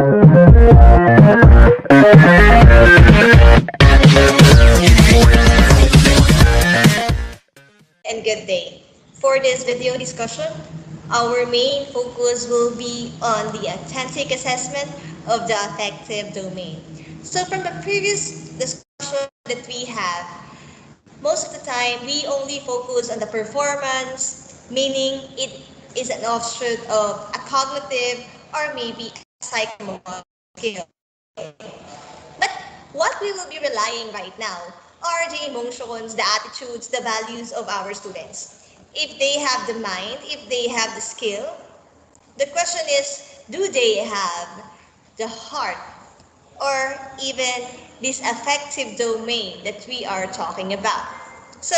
And good day. For this video discussion, our main focus will be on the authentic assessment of the affective domain. So from the previous discussion that we have, most of the time we only focus on the performance, meaning it is an offshoot of a cognitive or maybe a psychomotor skill. But what we will be relying right now are the emotions, the attitudes, the values of our students. If they have the mind, if they have the skill, the question is, do they have the heart or even this affective domain that we are talking about? So,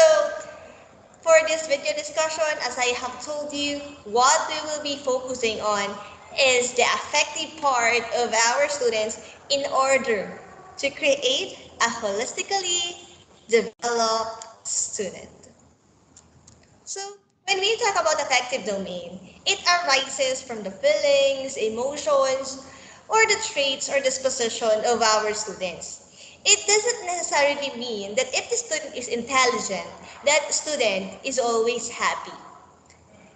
for this video discussion, as I have told you, what we will be focusing on is the affective part of our students in order to create a holistically developed student. So, when we talk about affective domain, it arises from the feelings, emotions, or the traits or disposition of our students. It doesn't necessarily mean that if the student is intelligent, that student is always happy.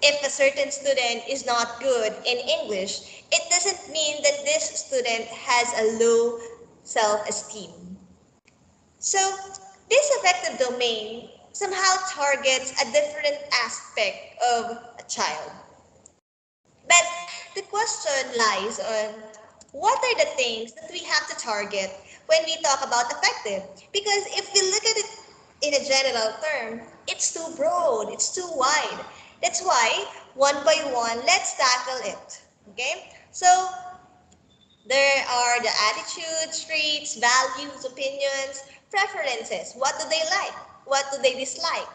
If a certain student is not good in English, it doesn't mean that this student has a low self-esteem. So, this affective domain somehow targets a different aspect of a child. But the question lies on what are the things that we have to target when we talk about affective? Because if we look at it in a general term, it's too broad, it's too wide. That's why, one by one, let's tackle it. Okay? So, there are the attitudes, traits, values, opinions, preferences. What do they like? What do they dislike?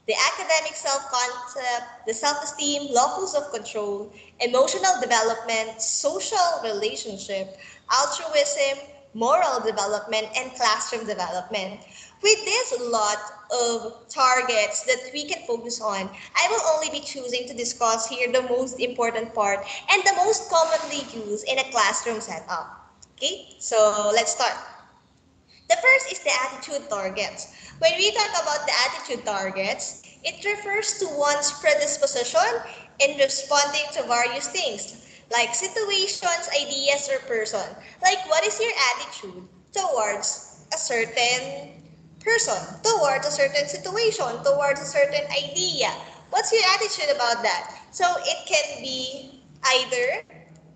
The academic self-concept, the self-esteem, locus of control, emotional development, social relationship, altruism, moral development, and classroom development. With this lot of targets that we can focus on, I will only be choosing to discuss here the most important part and the most commonly used in a classroom setup. Okay, so let's start. The first is the attitude targets. When we talk about the attitude targets, it refers to one's predisposition in responding to various things, like situations, ideas, or person. Like, what is your attitude towards a certain person, towards a certain situation, towards a certain idea? What's your attitude about that? So it can be either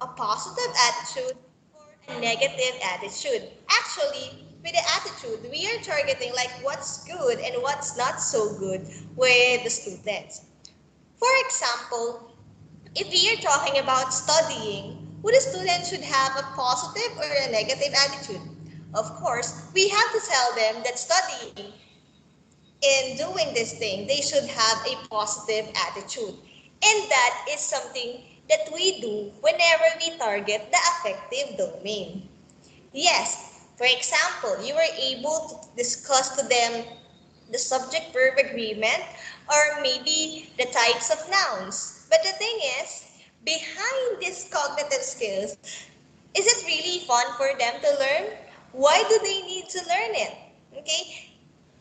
a positive attitude or a negative attitude. Actually, with the attitude, we are targeting like what's good and what's not so good with the students. For example, if we are talking about studying, would a student should have a positive or a negative attitude? Of course, we have to tell them that studying in doing this thing, they should have a positive attitude. And that is something that we do whenever we target the affective domain. Yes, for example, you were able to discuss to them the subject-verb agreement or maybe the types of nouns. But the thing is, behind these cognitive skills, is it really fun for them to learn? Why do they need to learn it? Okay,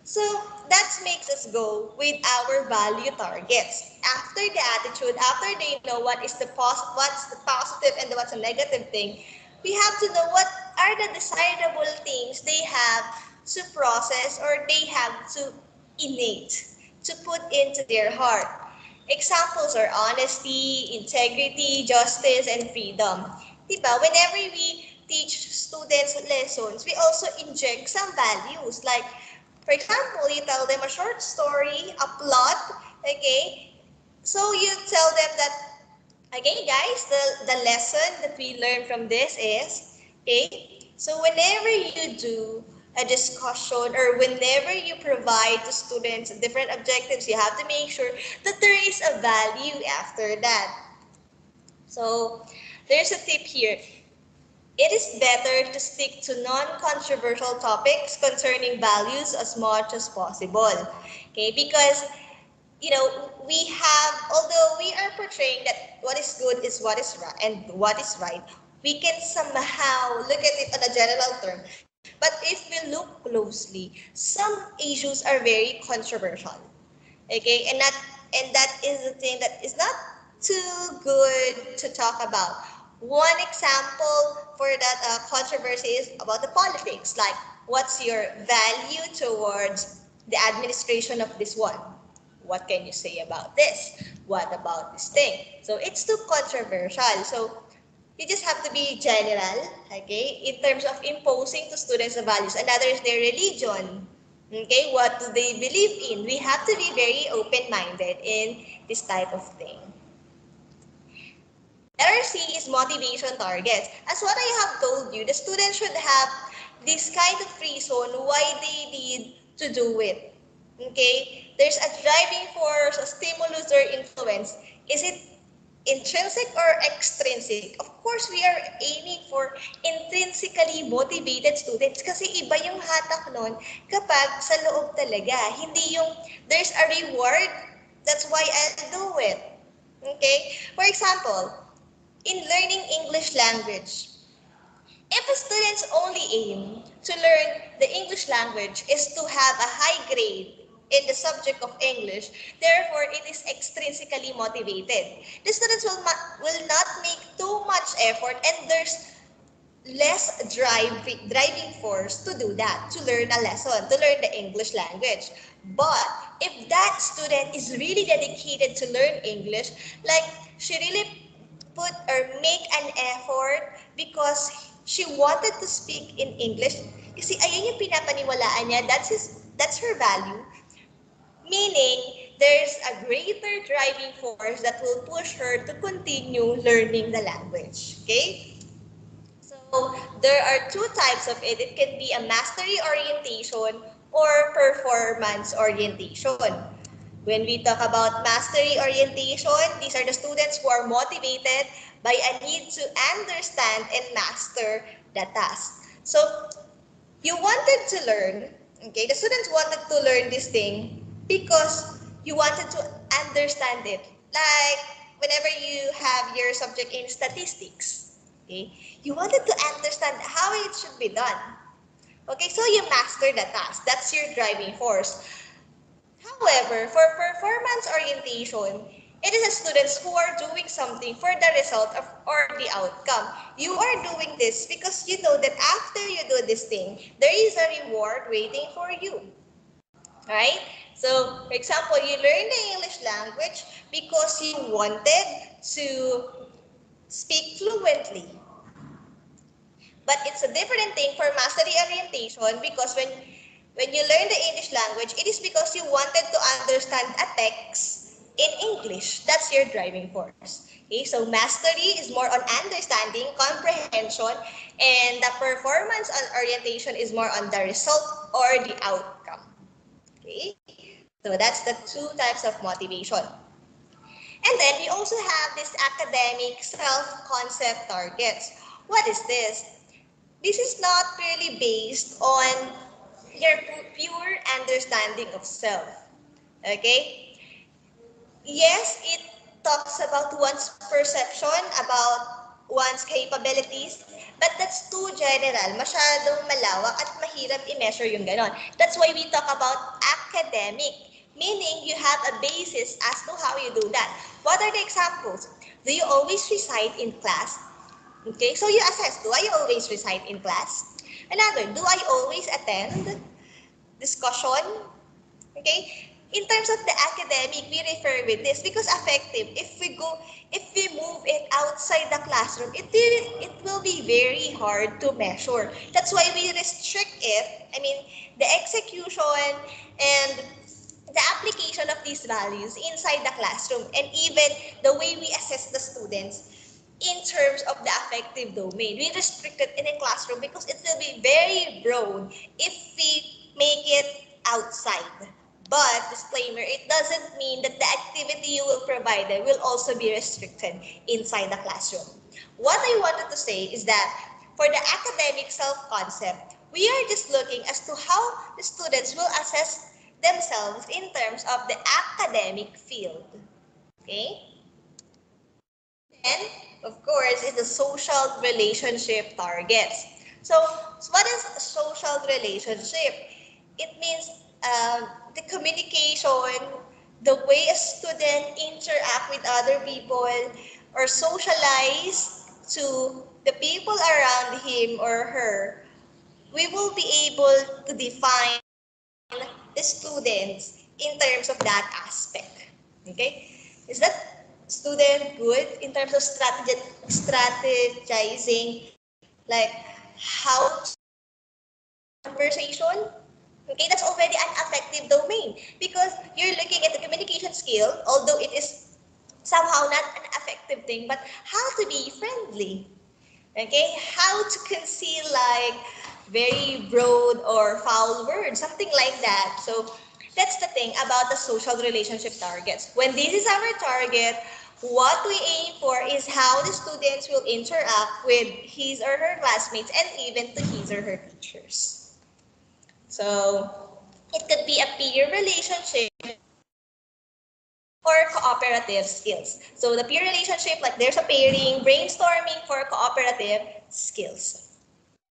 so that makes us go with our value targets. After the attitude, after they know what's the positive and what's a negative thing, we have to know what are the desirable things they have to process or they have to innate, to put into their heart. Examples are honesty, integrity, justice, and freedom. Diba? Whenever we teach students lessons, we also inject some values like, for example, you tell them a short story, a plot, okay? So you tell them that, okay, guys, the lesson that we learn from this is, okay, so whenever you do a discussion or whenever you provide to students different objectives, you have to make sure that there is a value after that. So there's a tip here. It is better to stick to non-controversial topics concerning values as much as possible. Okay, because we have, although we are portraying that what is good is what is right and what is right, we can somehow look at it on a general term. But if we look closely, some issues are very controversial. Okay, and that is the thing that is not too good to talk about. One example for that controversy is about the politics. Like, what's your value towards the administration of this one? What can you say about this? What about this thing? So it's too controversial. So you just have to be general, okay, in terms of imposing to students the values. Another is their religion. Okay, what do they believe in? We have to be very open-minded in this type of thing. Letter C is motivation targets. As what I have told you, the students should have this kind of reason why they need to do it. Okay? There's a driving force, a stimulus or influence. Is it intrinsic or extrinsic? Of course, we are aiming for intrinsically motivated students kasi iba yung hatak nun kapag sa loob talaga. Hindi yung there's a reward, that's why I'll do it. Okay? For example, in learning English language, if a student's only aim to learn the English language is to have a high grade in the subject of English, therefore it is extrinsically motivated. The students will not make too much effort and there's less driving force to do that, to learn a lesson, to learn the English language. But if that student is really dedicated to learn English, like she really put or make an effort because she wanted to speak in English, kasi ayun yung pinapaniwalaan niya, that's her value. Meaning, there's a greater driving force that will push her to continue learning the language. Okay? So there are two types of it. It can be a mastery orientation or performance orientation. When we talk about mastery orientation, these are the students who are motivated by a need to understand and master the task. So you wanted to learn, okay, the students wanted to learn this thing because you wanted to understand it. Like whenever you have your subject in statistics, okay, you wanted to understand how it should be done. Okay, so you master the task. That's your driving force. However, for performance orientation, it is the students who are doing something for the result of or the outcome. You are doing this because you know that after you do this thing, there is a reward waiting for you. Right? So, for example, you learn the English language because you wanted to speak fluently. But it's a different thing for mastery orientation because when you learn the English language, it is because you wanted to understand a text in English. That's your driving force. Okay, so mastery is more on understanding, comprehension, and the performance orientation is more on the result or the outcome. Okay, so that's the two types of motivation. And then we also have this academic self-concept targets. What is this? This is not really based on your pure understanding of self. Okay? Yes, it talks about one's perception, about one's capabilities, but that's too general. Masyadong malawak at mahirap i-measure yung ganon. That's why we talk about academic, meaning you have a basis as to how you do that. What are the examples? Do you always recite in class? Okay, so you assess, do I always recite in class? Another, do I always attend discussion? Okay, in terms of the academic, we refer with this because effective, if we move it outside the classroom, it will be very hard to measure. That's why we restrict it. I mean, the execution and the application of these values inside the classroom and even the way we assess the students in terms of the affective domain. We restrict it in a classroom because it will be very broad if we make it outside. But, disclaimer, it doesn't mean that the activity you will provide will also be restricted inside the classroom. What I wanted to say is that for the academic self-concept, we are just looking as to how the students will assess themselves in terms of the academic field. Okay? of course, is the social relationship targets. So, what is a social relationship? It means the communication, the way a student interact with other people or socialize to the people around him or her. We will be able to define the students in terms of that aspect. Okay? Is that student good in terms of strategizing, like how to conversation? Okay, that's already an affective domain because you're looking at the communication skill, although it is somehow not an affective thing, but how to be friendly. Okay, how to conceal like very broad or foul words, something like that. So that's the thing about the social relationship targets. When this is our target, what we aim for is how the students will interact with his or her classmates and even to his or her teachers. So it could be a peer relationship or cooperative skills. So the peer relationship, like there's a pairing, brainstorming for cooperative skills.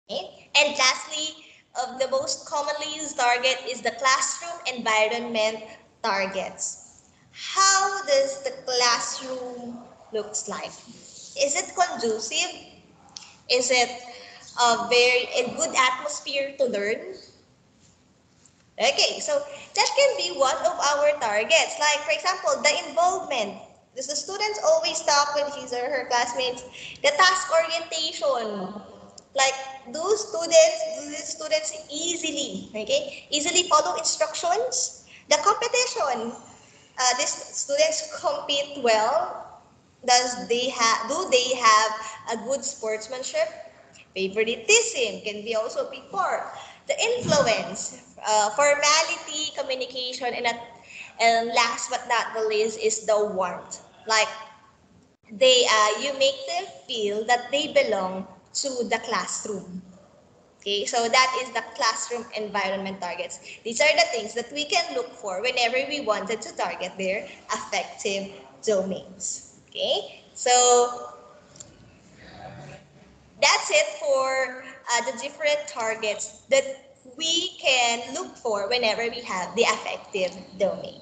Okay? And lastly, of the most commonly used target is the classroom environment targets. How does the classroom looks like? Is it conducive? Is it a good atmosphere to learn? Okay, so that can be one of our targets. Like, for example, the involvement. Does the students always talk with his or her classmates? The task orientation. Like, do these students easily, okay? Easily follow instructions? The competition. These students compete well. Do they have a good sportsmanship? Favoritism can be also a big part. The influence, formality, communication, and last but not the least is the warmth. Like you make them feel that they belong to the classroom. Okay, so that is the classroom environment targets. These are the things that we can look for whenever we wanted to target their affective domains. Okay, so that's it for the different targets that we can look for whenever we have the affective domain.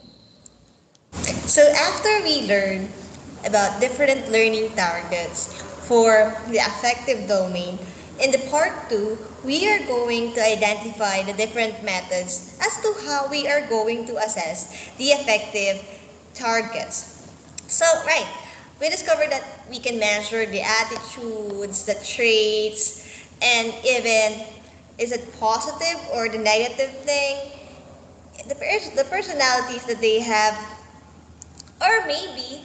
So after we learn about different learning targets for the affective domain, in the part 2, we are going to identify the different methods as to how we are going to assess the affective targets. So, right, we discovered that we can measure the attitudes, the traits, and even is it positive or the negative thing, the personalities that they have, or maybe,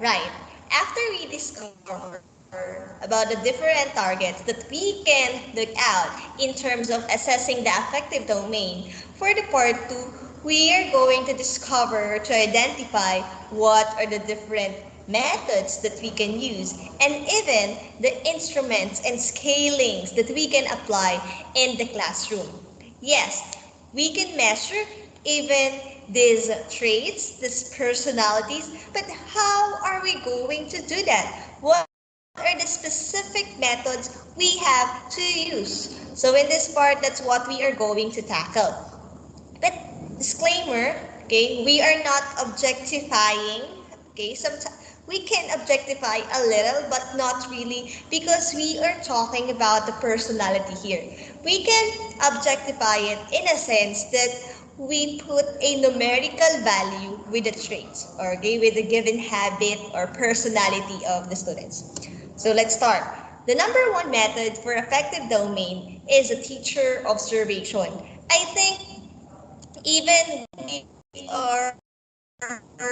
right, after we discover about the different targets that we can look out in terms of assessing the affective domain, for the part 2, we are going to discover to identify what are the different methods that we can use and even the instruments and scalings that we can apply in the classroom. Yes, we can measure even these traits, these personalities, but how are we going to do that? What are the specific methods we have to use? So in this part, that's what we are going to tackle. But disclaimer, okay, we are not objectifying, okay, sometimes we can objectify a little but not really because we are talking about the personality here. We can objectify it in a sense that we put a numerical value with the traits, or okay, with the given habit or personality of the students. So let's start. The number one method for effective domain is a teacher observation. I think even we are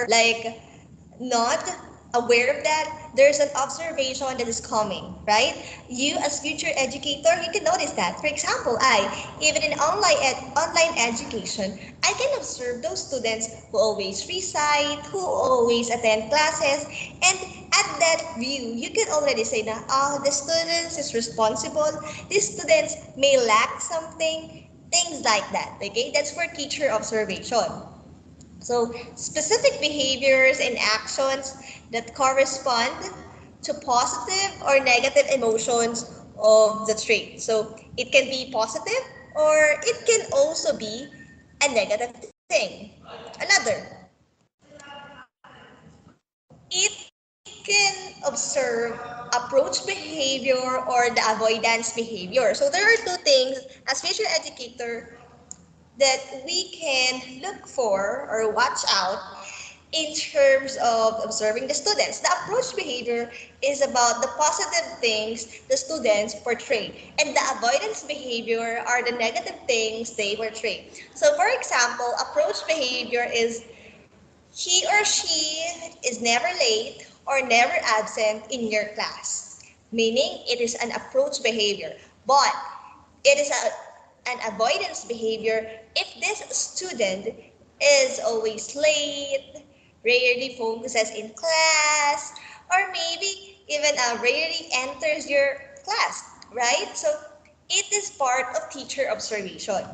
like not aware of that, there's an observation that is coming, right? You as future educator, you can notice that. For example, even in online education, I can observe those students who always recite, who always attend classes, and at that view, you can already say na, the students is responsible, these students may lack something, things like that, okay? That's for teacher observation. So, specific behaviors and actions that correspond to positive or negative emotions of the trait. So, it can be positive or it can also be a negative thing. Another, it can observe approach behavior or the avoidance behavior. So there are two things as special educator that we can look for or watch out in terms of observing the students. The approach behavior is about the positive things the students portray, and the avoidance behavior are the negative things they portray. So for example, approach behavior is he or she is never late or never absent in your class, meaning it is an approach behavior. But it is an avoidance behavior if this student is always late, rarely focuses in class, or maybe even rarely enters your class, right? So it is part of teacher observation.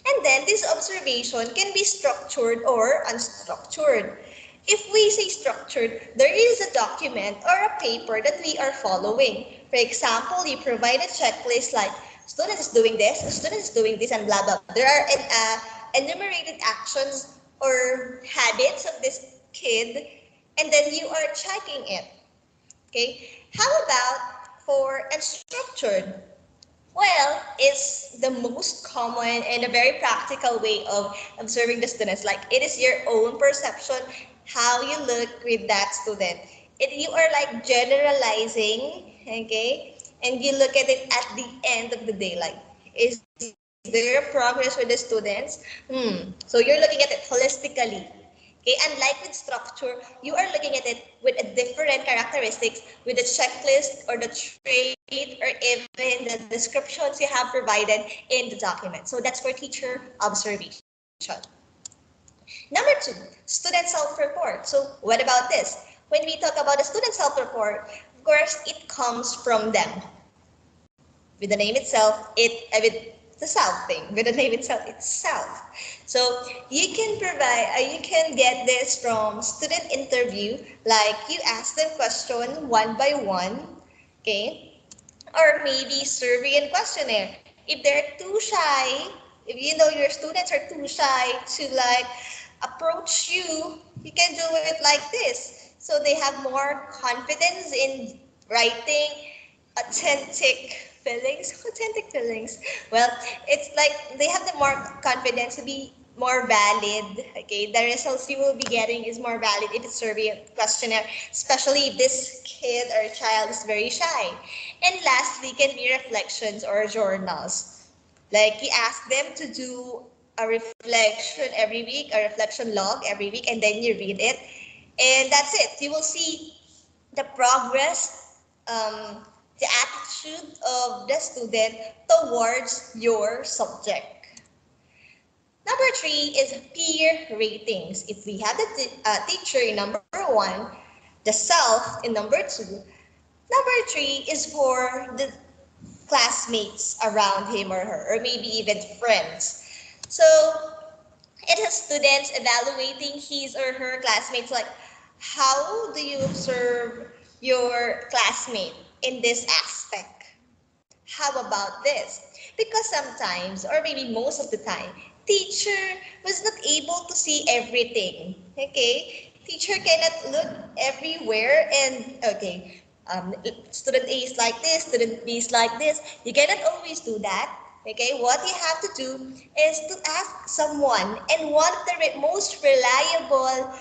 And then this observation can be structured or unstructured. If we say structured, there is a document or a paper that we are following. For example, you provide a checklist like student is doing this, student is doing this, and blah, blah. There are enumerated actions or habits of this kid, and then you are checking it. Okay? How about for unstructured? Well, it's the most common and a very practical way of observing the students. Like it is your own perception, how you look with that student. You are like generalizing, okay? And you look at it at the end of the day. Like, is there progress with the students? So you're looking at it holistically. Okay, unlike with structure, you are looking at it with a different characteristics, with the checklist or the trait or even the descriptions you have provided in the document. So that's for teacher observation. Number two, student self-report. So what about this? When we talk about the student self-report, of course, it comes from them. With the name itself, with the self thing, with the name itself. So you can you can get this from student interview, like you ask them question one by one, okay? Or maybe survey and questionnaire. If they're too shy, if you know your students are too shy to like approach you, you can do it like this. So they have more confidence in writing authentic feelings. Well, it's like they have the more confidence to be more valid. Okay, the results you will be getting is more valid if it's survey questionnaire, especially if this kid or child is very shy. And lastly, can be reflections or journals. Like you ask them to do a reflection every week, a reflection log every week, and then you read it. And that's it. You will see the progress, the attitude of the student towards your subject. Number three is peer ratings. If we have the teacher in number one, the self in number two, number three is for the classmates around him or her, or maybe even friends. So it has students evaluating his or her classmates like, how do you observe your classmate in this aspect? How about this? Because sometimes, or maybe most of the time, teacher was not able to see everything. Okay? Teacher cannot look everywhere and, okay, student A is like this, student B is like this. You cannot always do that. Okay, what you have to do is to ask someone, and one of the most reliable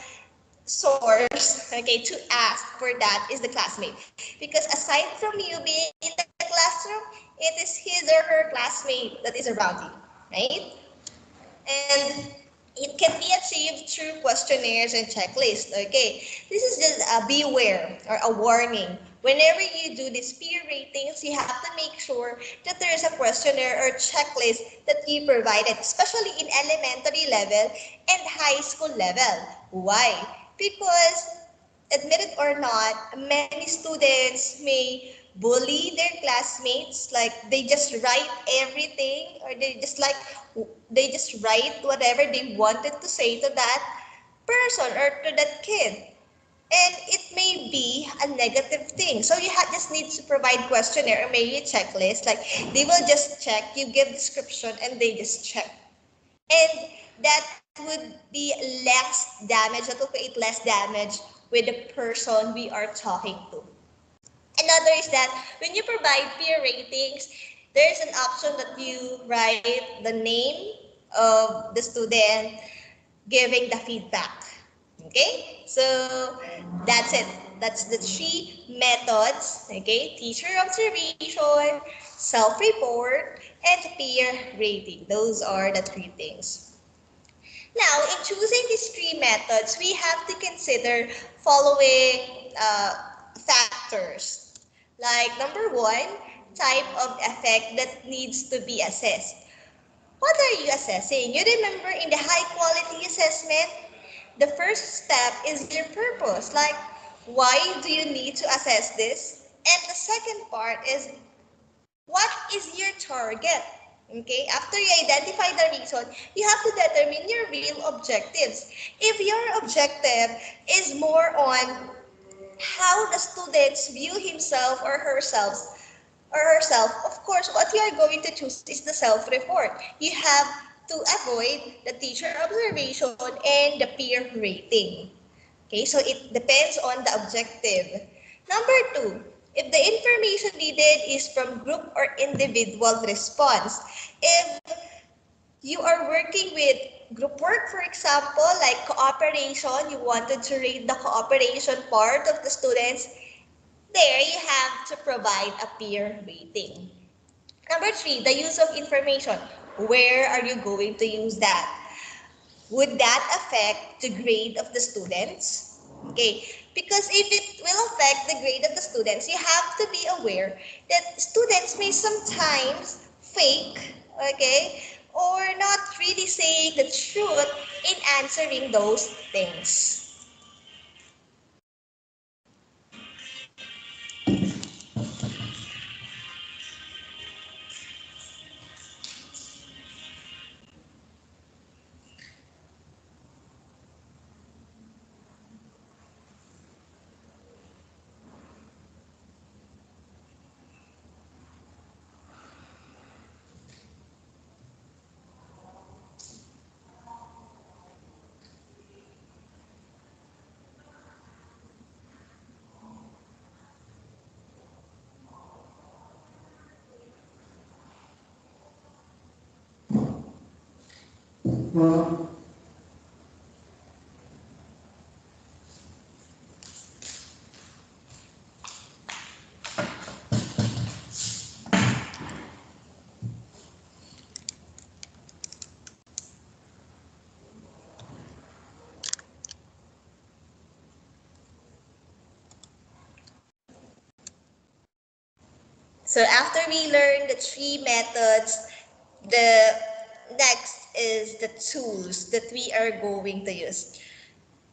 source, okay, to ask for that is the classmate. Because aside from you being in the classroom, it is his or her classmate that is around you, right? And it can be achieved through questionnaires and checklists, okay? This is just a beware or a warning. Whenever you do these peer ratings, you have to make sure that there is a questionnaire or checklist that you provided, especially in elementary level and high school level. Why? Because admit it or not, many students may bully their classmates, like they just write everything, or they just write whatever they wanted to say to that person or to that kid. And it may be a negative thing. So you just need to provide questionnaire or maybe a checklist. Like they will just check, you give description and they just check. And that would be less damage, that will create less damage with the person we are talking to. Another is that when you provide peer ratings, there's an option that you write the name of the student giving the feedback. Okay, so that's it. That's the three methods. Okay, teacher observation, self-report, and peer rating. Those are the three things. Now, in choosing these three methods, we have to consider following factors. Like number one, type of effect that needs to be assessed. What are you assessing? You remember in the high quality assessment, the first step is their purpose. Like, why do you need to assess this? And the second part is, what is your target? Okay, after you identify the reason, you have to determine your real objectives. If your objective is more on how the students view himself or herself, of course, what you are going to choose is the self-report. You have to avoid the teacher observation and the peer rating. Okay, so it depends on the objective. Number two, if the information needed is from group or individual response. If you are working with group work, for example, like cooperation, you wanted to rate the cooperation part of the students, there you have to provide a peer rating. Number three, the use of information. Where are you going to use that? Would that affect the grade of the students? Okay, because if it will affect the grade of the students, you have to be aware that students may sometimes fake, okay, or not really saying the truth in answering those things. So after we learn the three methods, the next is the tools that we are going to use.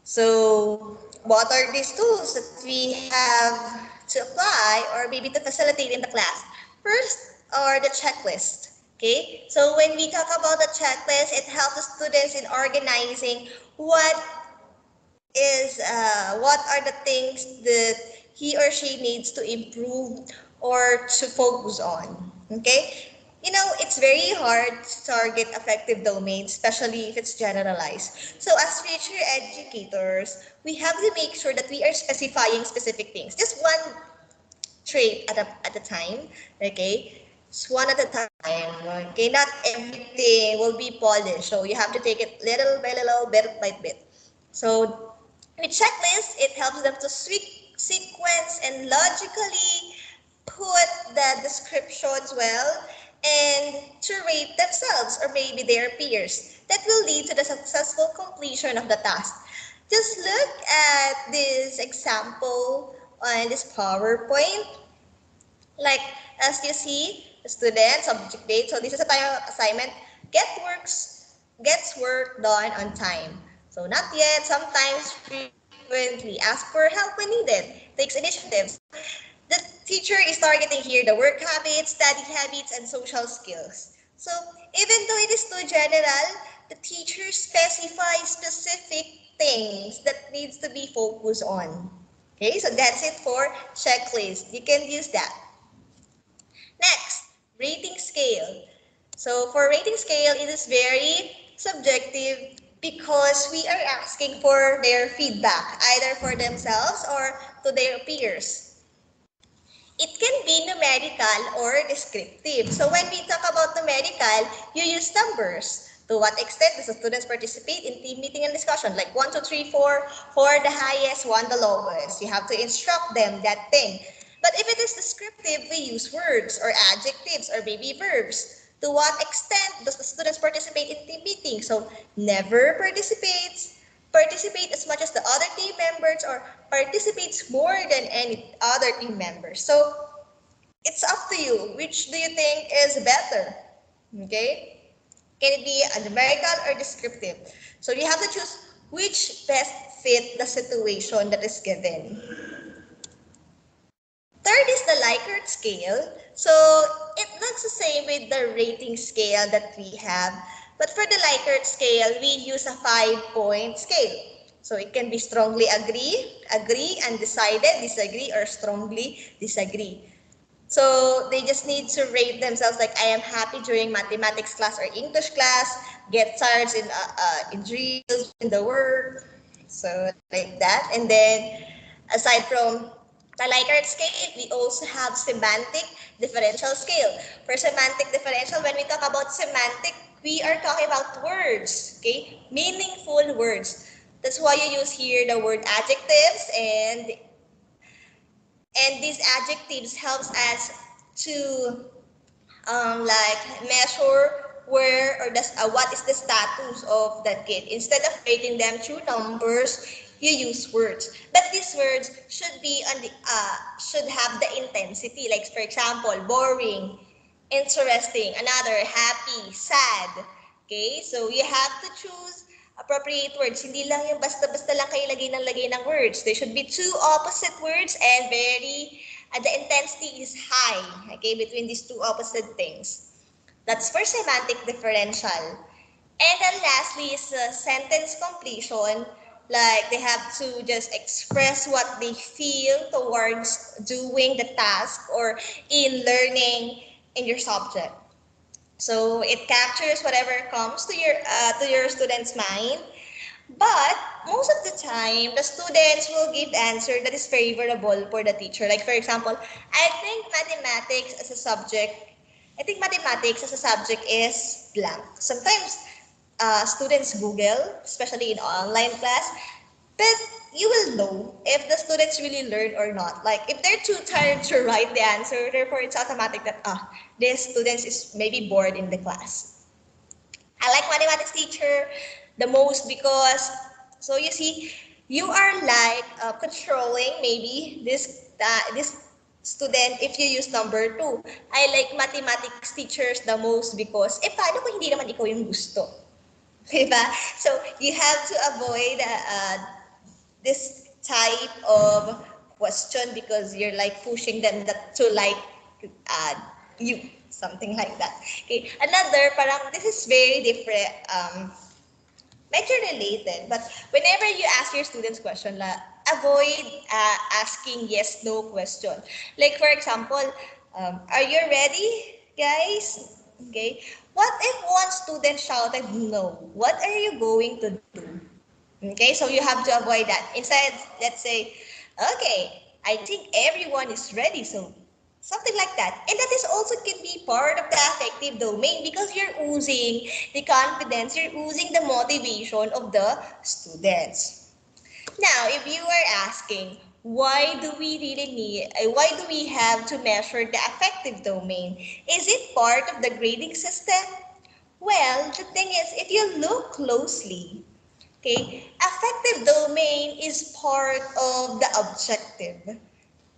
So what are these tools that we have to apply or maybe to facilitate in the class? First are the checklist. Okay, so when we talk about the checklist, it helps the students in organizing what are the things that he or she needs to improve or to focus on. Okay? You know, it's very hard to target affective domains, especially if it's generalized. So as future educators, we have to make sure that we are specifying specific things. Just one trait at a time, okay? Just one at a time, okay? Not everything will be polished. So you have to take it little by little, bit by bit. So with checklist, it helps them to sequence and logically put the descriptions well and to rate themselves or maybe their peers. That will lead to the successful completion of the task. Just look at this example on this PowerPoint. Like as you see, the student, subject date. So this is a time assignment. Gets work done on time. So not yet. Sometimes frequently, asks for help when needed, takes initiatives. The teacher is targeting here the work habits, study habits, and social skills. So even though it is too general, the teacher specifies specific things that needs to be focused on. Okay, so that's it for checklist. You can use that. Next, rating scale. So for rating scale, it is very subjective because we are asking for their feedback, either for themselves or to their peers. It can be numerical or descriptive. So when we talk about numerical, you use numbers. To what extent does the students participate in team meeting and discussion? Like 1, 2, 3, 4, 4 the highest, 1 the lowest. You have to instruct them that thing. But if it is descriptive, we use words or adjectives or maybe verbs. To what extent does the students participate in team meeting? So never participates, participate as much as the other team members, or participates more than any other team members. So it's up to you. Which do you think is better? Okay? Can it be a numerical or descriptive? So you have to choose which best fit the situation that is given. Third is the Likert scale. So it looks the same with the rating scale that we have. But for the Likert scale, we use a 5-point scale. So it can be strongly agree, agree, undecided, disagree, or strongly disagree. So they just need to rate themselves like, I am happy during mathematics class or English class, get tired in drills, in the work, so like that. And then aside from the Likert scale, we also have semantic differential scale. For semantic differential, when we talk about semantic, we are talking about words, okay? Meaningful words. That's why you use here the word adjectives, and these adjectives helps us to like measure where or what is the status of that kid. Instead of rating them through numbers, you use words. But these words should be on the should have the intensity. Like for example, boring, interesting, another happy, sad. Okay, so you have to choose appropriate words. Hindi lang yung basta-basta lang kayo lagay ng words. They should be two opposite words and very the intensity is high, okay, between these two opposite things. That's for semantic differential. And then lastly is sentence completion. Like they have to just express what they feel towards doing the task or in learning in your subject. So it captures whatever comes to your student's mind. But most of the time, the students will give answer that is favorable for the teacher. Like for example, I think mathematics as a subject is blank. Sometimes students Google, especially in online class, but you will know if the students really learn or not. Like if they're too tired to write the answer, therefore it's automatic that this student is maybe bored in the class. I like mathematics teacher the most because, so you see, you are like controlling maybe this student if you use number 2. I like mathematics teachers the most because, paano kung hindi naman ikaw yung gusto? Diba? So you have to avoid this type of question because you're like pushing them to like you, something like that. Okay, another parang this is very different, medyo related, but whenever you ask your students question, avoid asking yes no question. Like for example, are you ready, guys? Okay, what if one student shouted no? What are you going to do? Okay, so you have to avoid that. Instead, let's say, okay, I think everyone is ready, so something like that. And that is also can be part of the affective domain because you're oozing the confidence, you're oozing the motivation of the students. Now, if you are asking, why do we have to measure the affective domain? Is it part of the grading system? Well, the thing is, if you look closely, okay, affective domain is part of the objective.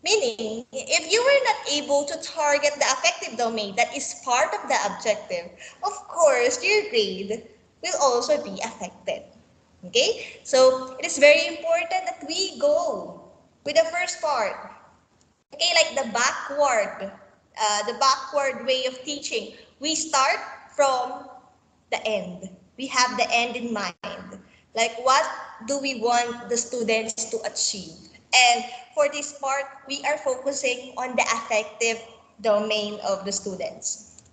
Meaning, if you were not able to target the affective domain that is part of the objective, of course, your grade will also be affected. Okay, so it is very important that we go with the first part. Okay, like the backward way of teaching. We start from the end. We have the end in mind. Like what do we want the students to achieve? And for this part, we are focusing on the affective domain of the students.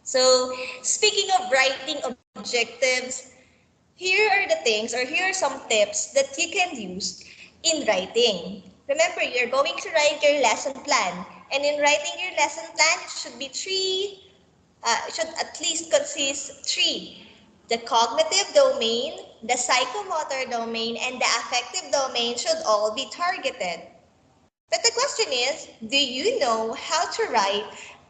So speaking of writing objectives, here are the things or here are some tips that you can use in writing. Remember, you're going to write your lesson plan. And in writing your lesson plan, it should be it should at least consist three. The cognitive domain, the psychomotor domain, and the affective domain should all be targeted. But the question is, do you know how to write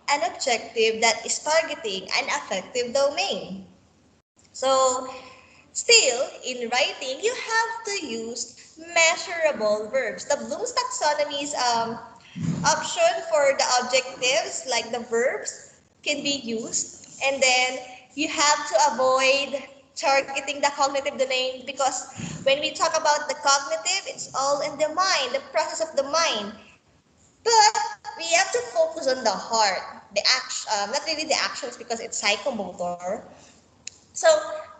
an objective that is targeting an affective domain? So, still, in writing, you have to use measurable verbs. The Bloom's taxonomy's option for the objectives, like the verbs, can be used. And then you have to avoid targeting the cognitive domain because when we talk about the cognitive, it's all in the mind, the process of the mind. But we have to focus on the heart, the action, not really the actions because it's psychomotor. So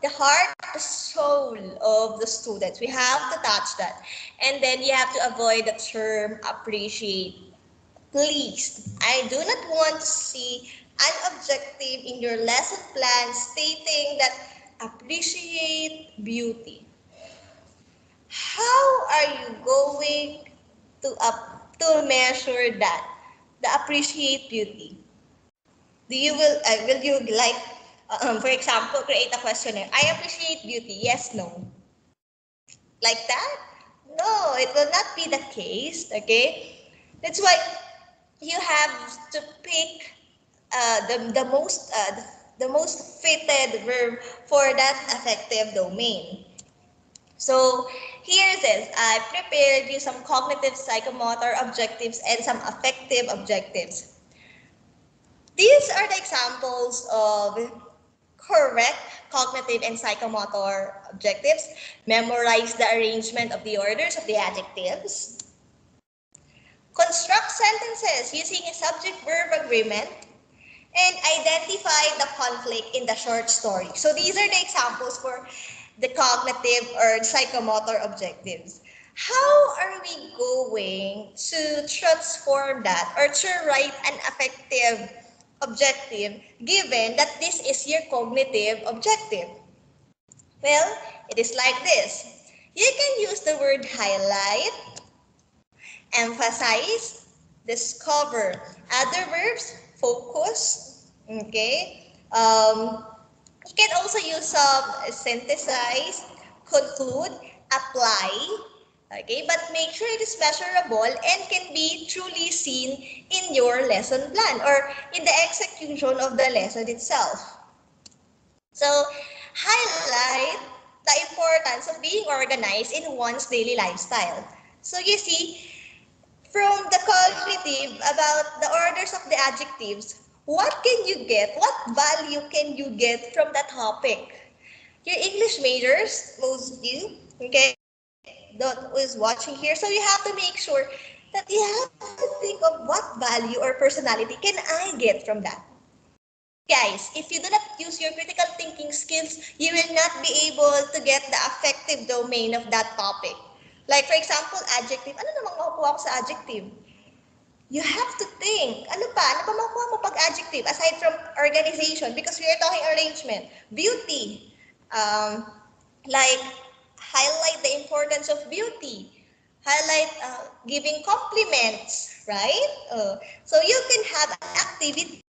the heart, the soul of the students, we have to touch that. And then you have to avoid the term appreciate. Please, I do not want to see an objective in your lesson plan stating that appreciate beauty. How are you going to measure that? The appreciate beauty. Will you like for example create a questionnaire? I appreciate beauty. Yes, no. Like that? No, it will not be the case. Okay, that's why you have to pick the most fitted verb for that affective domain. So here it is. I prepared you some cognitive psychomotor objectives and some affective objectives. These are the examples of correct cognitive and psychomotor objectives. Memorize the arrangement of the orders of the adjectives. Construct sentences using a subject-verb agreement. And identify the conflict in the short story. So these are the examples for the cognitive or psychomotor objectives. How are we going to transform that or to write an effective objective given that this is your cognitive objective? Well, it is like this. You can use the word highlight, emphasize, discover. Other verbs, focus, okay? You can also use synthesize, conclude, apply, okay? But make sure it is measurable and can be truly seen in your lesson plan or in the execution of the lesson itself. So, highlight the importance of being organized in one's daily lifestyle. So you see, from the cognitive about the orders of the adjectives, what can you get? What value can you get from the topic? Your English majors, most of you, okay, that is watching here, so you have to make sure that you have to think of what value or personality can I get from that. Guys, if you do not use your critical thinking skills, you will not be able to get the affective domain of that topic. Like for example, adjective. Ano namang makukuha ko sa adjective? You have to think. Ano pa makukuha mo pag adjective? Aside from organization, because we are talking arrangement. Beauty. Like, highlight the importance of beauty. Highlight giving compliments, right? So you can have an activity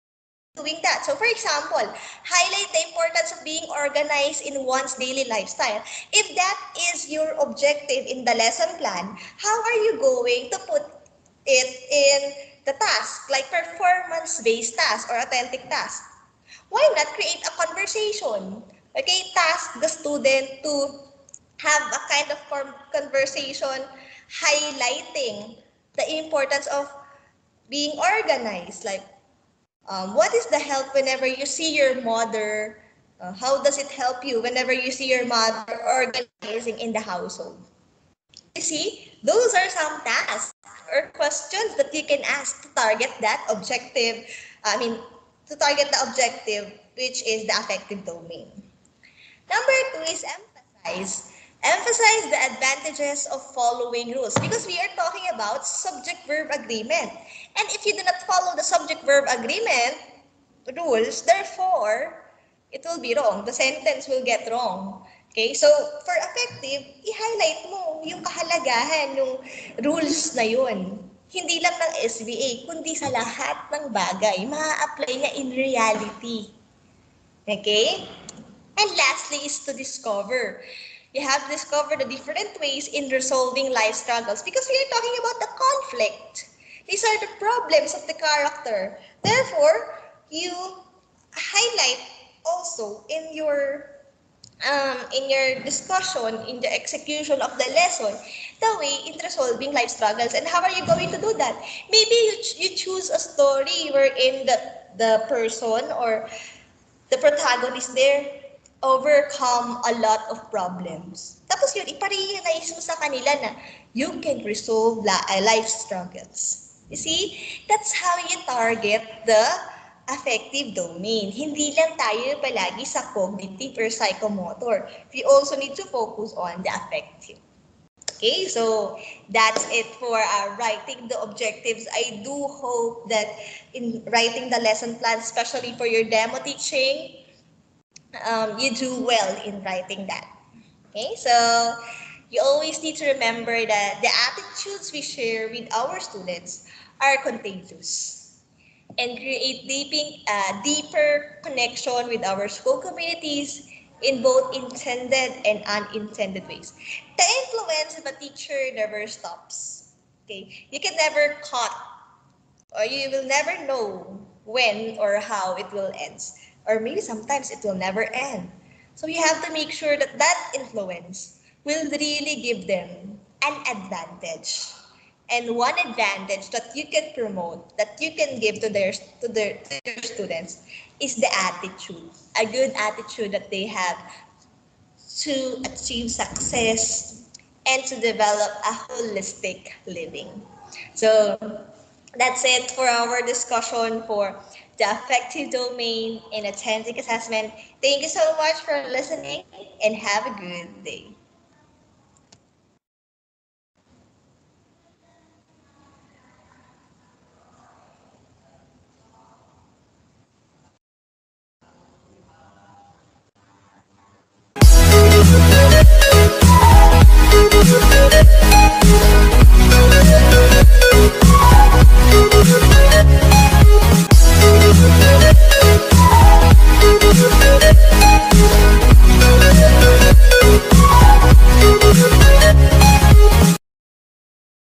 doing that. So for example, highlight the importance of being organized in one's daily lifestyle. If that is your objective in the lesson plan, how are you going to put it in the task, like performance-based task or authentic task? Why not create a conversation? Okay, task the student to have a kind of conversation highlighting the importance of being organized, like what is the help whenever you see your mother How does it help you whenever you see your mother organizing in the household? You see, those are some tasks or questions that you can ask to target that objective. I mean, to target the objective, which is the affective domain. Number two is emphasize. Emphasize the advantages of following rules because we are talking about subject-verb agreement. And if you do not follow the subject-verb agreement rules, therefore, it will be wrong. The sentence will get wrong. Okay, so for effective, i-highlight mo yung kahalagahan ng rules na yun. Hindi lang ng SBA, kundi sa lahat ng bagay. Ma-apply niya in reality. Okay? And lastly is to discover. You have to discover the different ways in resolving life struggles because we are talking about the conflict. These are the problems of the character. Therefore, you highlight also in your discussion, in the execution of the lesson, the way in resolving life struggles. And how are you going to do that? Maybe you choose a story wherein the person or the protagonist there overcome a lot of problems. Tapos yun, iparealize mo sa kanila na you can resolve life struggles. You see, that's how you target the affective domain. Hindi lang tayo palagi sa cognitive or psychomotor. We also need to focus on the affective. Okay, so that's it for writing the objectives. I do hope that in writing the lesson plan, especially for your demo teaching, you do well in writing that. Okay, so you always need to remember that the attitudes we share with our students are contagious and create deeper connection with our school communities in both intended and unintended ways. The influence of a teacher never stops. Okay, you can never cut or you will never know when or how it will end. Or maybe sometimes it will never end. So you have to make sure that that influence will really give them an advantage. And one advantage that you can promote, that you can give to their students is the attitude. A good attitude that they have to achieve success and to develop a holistic living. So that's it for our discussion for the affective domain in authentic assessment. Thank you so much for listening and have a good day.